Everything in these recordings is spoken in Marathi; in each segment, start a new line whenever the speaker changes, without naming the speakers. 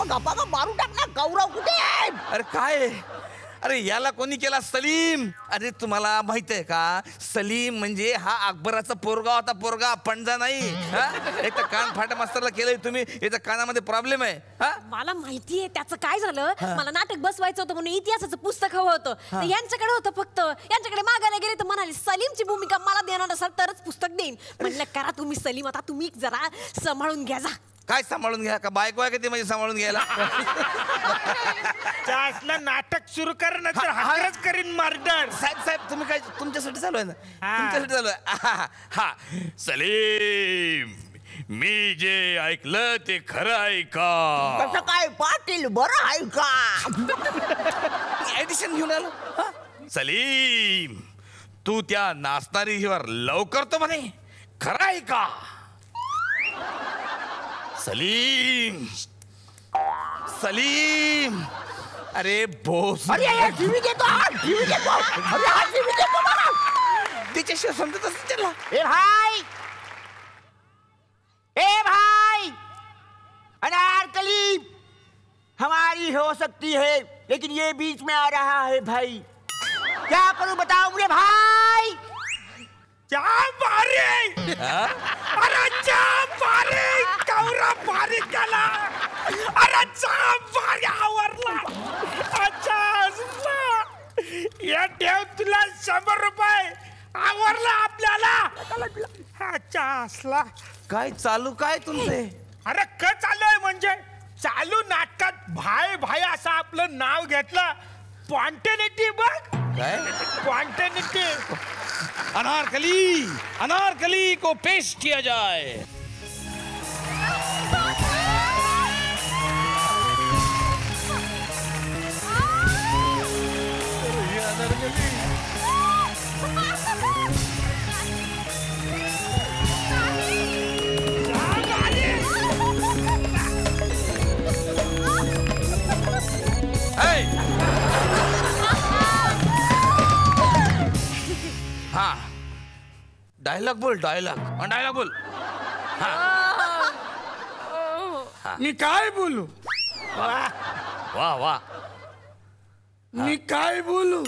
गप्पा का मारू टाक ना. गौरव कुठे आहे?
अरे काय, अरे याला कोणी केला? सलीम. अरे तुम्हाला माहित आहे का, सलीम म्हणजे हा अकबराचा पोरगा होता, पोरगा पंजा नाही. एक तर कान फाटा मास्तरला केलंय तुम्ही, याच्या कानामध्ये प्रॉब्लेम आहे.
मला माहितीये त्याचं काय झालं. मला नाटक बसवायचं होतं म्हणून इतिहासाचं पुस्तक हवं होतं. यांच्याकडे होतं, फक्त यांच्याकडे मागायला गेले तर म्हणाले सलीमची भूमिका मला देणार असाल तरच पुस्तक देईन. म्हटलं करा तुम्ही सलीम, आता तुम्ही जरा सांभाळून घ्या. जा.
काय सांभाळून घ्या? का बायको आहे का ती म्हणजे सांभाळून घ्यायला?
असलं नाटक सुरू कर ना तर हारच करीन मर्डर.
साहेब तुम्ही काय, तुमच्यासाठी चालू आहे ना? तुमच्यासाठी चालू आहे. हा सलीम, मी जे ऐकलं ते खरं आहे का?
कसं काय पाटील, बरं आहे का?
ऍडिशन घेऊन आलो. सलीम, तू त्या नाचणारीवर लव करतो म्हणे, खरं आहे का? सलीम, सलीम, अरे बोस.
अरे टीव्ही देतो, टीव्ही देतो. अरे हा टीव्ही देतो मला.
तिच्याशिवाय समजत असत त्याला.
ए भाई, ए भाई, अनारकली हमारी हो सकती है, लेकिन ये बीच में आ रहा है भाई. क्या करूं बताओ मुझे भाई.
क्या मारे? अरे जा मारे, कौरा मारे त्याला. अरे जा मारे आवरला. अच्छा या ठेव तुला 100 रुपये. आवरला आपल्याला. अच्छा असला
काय चालू काय तुमचे?
अरे क चालू आहे म्हणजे चालू नाटकात भाई भाई असं आपलं नाव घेतलं. स्पॉन्टेनिटी बघ.
काय
स्पॉन्टेनिटी?
अनारकली, अनारकली को पेश किया जाए. हा डायलॉग बोल, डायलॉग बोल.
मी काय बोलू?
वा वा.
मी काय बोलू?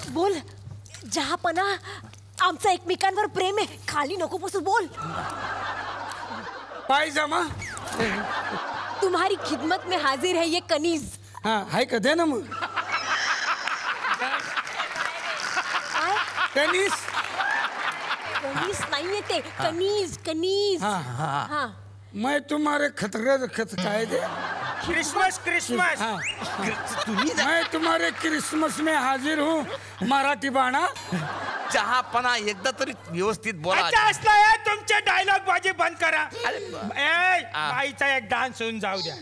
बोल. जहापना, आमचं एकमेकांवर प्रेम आहे. खाली नको बसू, बोल.
पायजमा.
तुम्हारी खिदमत में हाजिर है ये कनीज.
हाँ हाय का दे ना मग. कनीज.
कनीज नाहीये ते, कनीज कनीज.
हाँ. मैं तुम्हारे खतरे काय दे. Christmas Christmas. मैं तुम्हारे क्रिसमस में हाजिर हूँ मराठी बाणा.
चहापणा एकदा तरी व्यवस्थित बोला.
तुमचे डायलॉग बाजी बंद करा. बाईचा एक डान्स होऊन जाऊ द्या.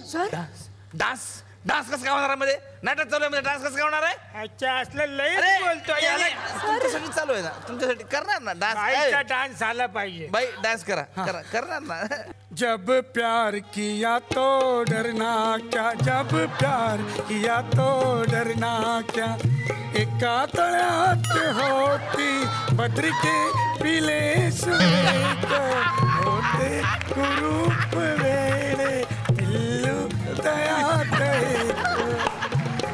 डान्स डान्स कसं काय होणार मध्ये? नाटक चालू आहे, डान्स कसं काय होणार आहे?
अच्छा असलं लई बोलतो.
तुमच्यासाठी चालू आहे ना, तुमच्यासाठी करणार ना
बाईचा डान्स झाला पाहिजे.
बाई डान्स करा, करणार ना.
जब प्यार किया तो डरना क्या, जब प्यार किया तो डरना क्या. एका तळ्यात होती बद्री के पिले सुरेख होते कुरूप वेळे पिल्लू तयात.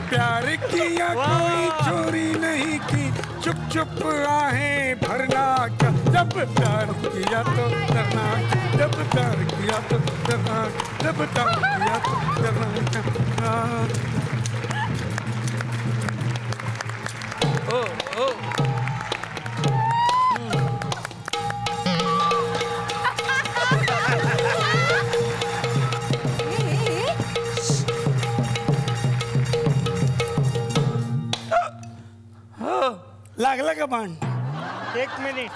प्यार किया कोई चोरी नहीं की, चुप चुप आहें भरना क्या. जब प्यार किया तो डरना, जब प्यार किया तो डरना, जब प्यार किया तो डरना.
ओ ओ
लागला का बाण? एक मिनिट.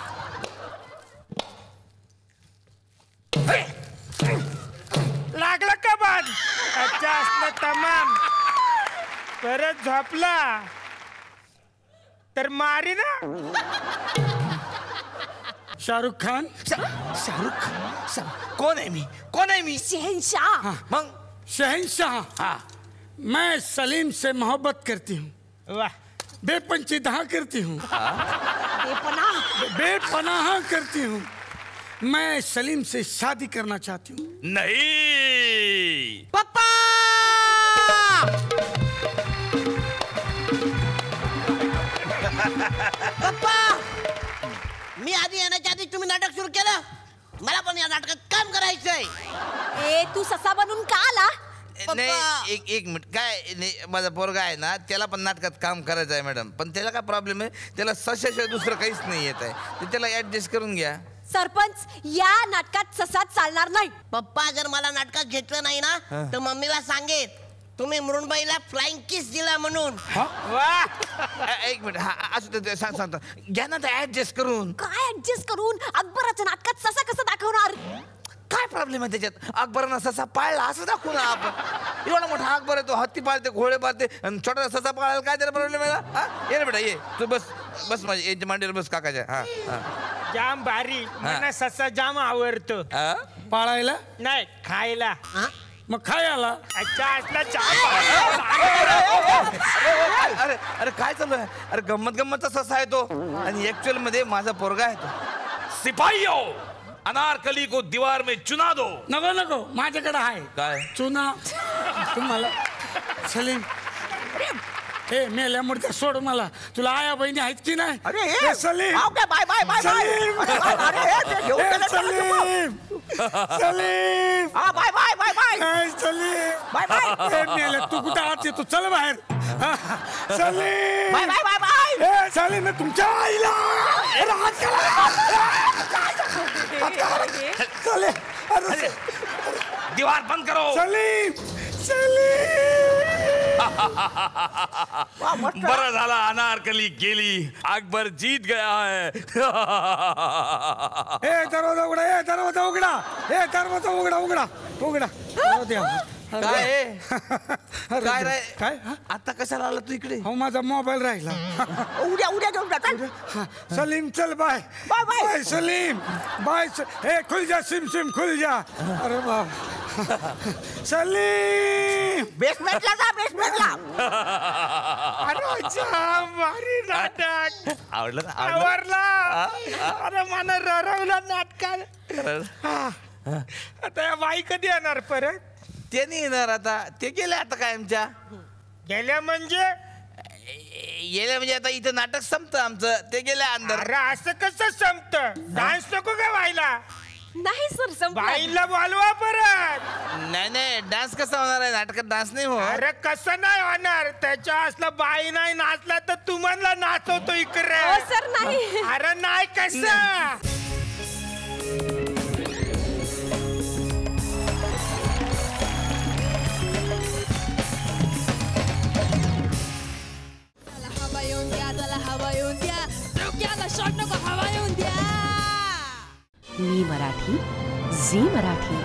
लागला का बाण? अच्छा असलं तमाम. परत झोपला तर मारी ना. शाहरुख खान.
शाहरुख कोण आहे मी? कोण आहे मी?
शहनशाह.
मग
शहनशाह. मैं सलीम से मोहब्बत करती हूँ. वाह. बेपंचीदहा करती हूँ. बेपनाह करती हूँ. मैं सलीम से शादी करना चाहती हूँ.
नहीं,
पप्पा पप्पा
मी आधी येण्याच्या आधी तुम्ही नाटक सुरू केलं. मला पण या नाटकात काम करायचंय.
ए तू ससा बनून का आला?
नाही एक मिनिट काय नाही माझा पोरगा आहे ना त्याला पण नाटकात काम करायचं आहे मॅडम पण त्याला काय प्रॉब्लेम आहे त्याला सशाशिवाय दुसरं काहीच नाही येत आहे ते त्याला ऍडजस्ट करून घ्या.
सरपंच या नाटकात ससाच चालणार नाही.
पप्पा जर मला नाटकात घेतलं नाही ना तर मम्मीला सांगेन तुम्ही मृण्मयीला फ्लाइंग किस दिला म्हणून.
एक मिनिट हा असं सांगतो घ्या ना ते ऍडजस्ट करून.
काय ऍडजस्ट करून? अकबराच्या नाटकात ससा कसं दाखवणार?
काय प्रॉब्लेम आहे त्याच्यात? अकबरानं ससा पाळला असं दाखवू ना आपण. एवढा मोठा अकबर आहे तो हत्ती पाळते घोडे पाळते आणि छोटा ससा पाळायला काय त्याला प्रॉब्लेम आहे ना? ये ना बेटा ये तू बस बस माझ्या यांच्या मांडीवर बस काकाच्या. हा
जाम भारी मला ससा जाम आवडतो.
पाळायला
नाही खायला.
मग खायला
अच्छा असला
अरे अरे काय चालू आहे? अरे गंमत गंमतचा ससा आहे तो आणि ऍक्च्युअल मध्ये माझा पोरगा आहे तो.
सिपाहियों अनारकली को दीवार में चुना दो.
नको नको माझ्याकडे आहे
काय
चुना तुम्हाला. सलीम हे मेल्या मुर्द्या सोड मला. तुला आया बहिणी आहेत की नाही?
अरे
ए, Salim
bye bye bye bye
Salim ए, सलीम सलीम
हा बाय बाय बाय बाय
ए, सलीम
बाय बाय
ए, मेल्या तू कुठं आत येतो चल बाहेर. Salim
bye bye bye bye
ए सलीम हे तुमच्या आईला अरे, हात करा. सलीम अरे
दीवार बंद करो.
सलीम सलीम
बरं झाला अनारकली गेली अकबर जीत गया है.
ए दरवाजा उघडा ए दरवाजा उघडा ए दरवाजा उघडा उघडा उघडा
काय आहे?
अरे,
काय रे?
काय हा?
आता कशाला आला तू इकडे?
हो माझा मोबाईल राहिला.
उद्या उद्या घेऊन जा चल.
हा, सलीम चल bye
bye, bye.
Bye Salim bye ए खुल जा सिम सिम खुल जा. अरे बाप सलीम
बेसमेंटला जा बेसमेंटला.
अरे जाम भारी नाटक
आवडलं ना?
आवडला. अरे मला ररवलं नाटकात. आता या बाई कधी येणार परत?
ते नाही येणार आता ते गेले आता कायमच्या.
गेल्या म्हणजे?
गेले म्हणजे आता इथं नाटक संपतं आमचं ते गेले अंदर.
अरे असं कसं संपत? डान्स नको का व्हायला?
नाही सर संपलं.
बाईला बोलवा परत.
नाही नाही डान्स कसा होणार आहे नाटकात डान्स नाही हो.
अरे कसं नाही होणार? त्याच्या असला बाई नाही नाचला तर तुम्हाला नाचवतो इकडे.
हो सर नाही.
अरे नाही कसं?
मी मराठी झी मराठी.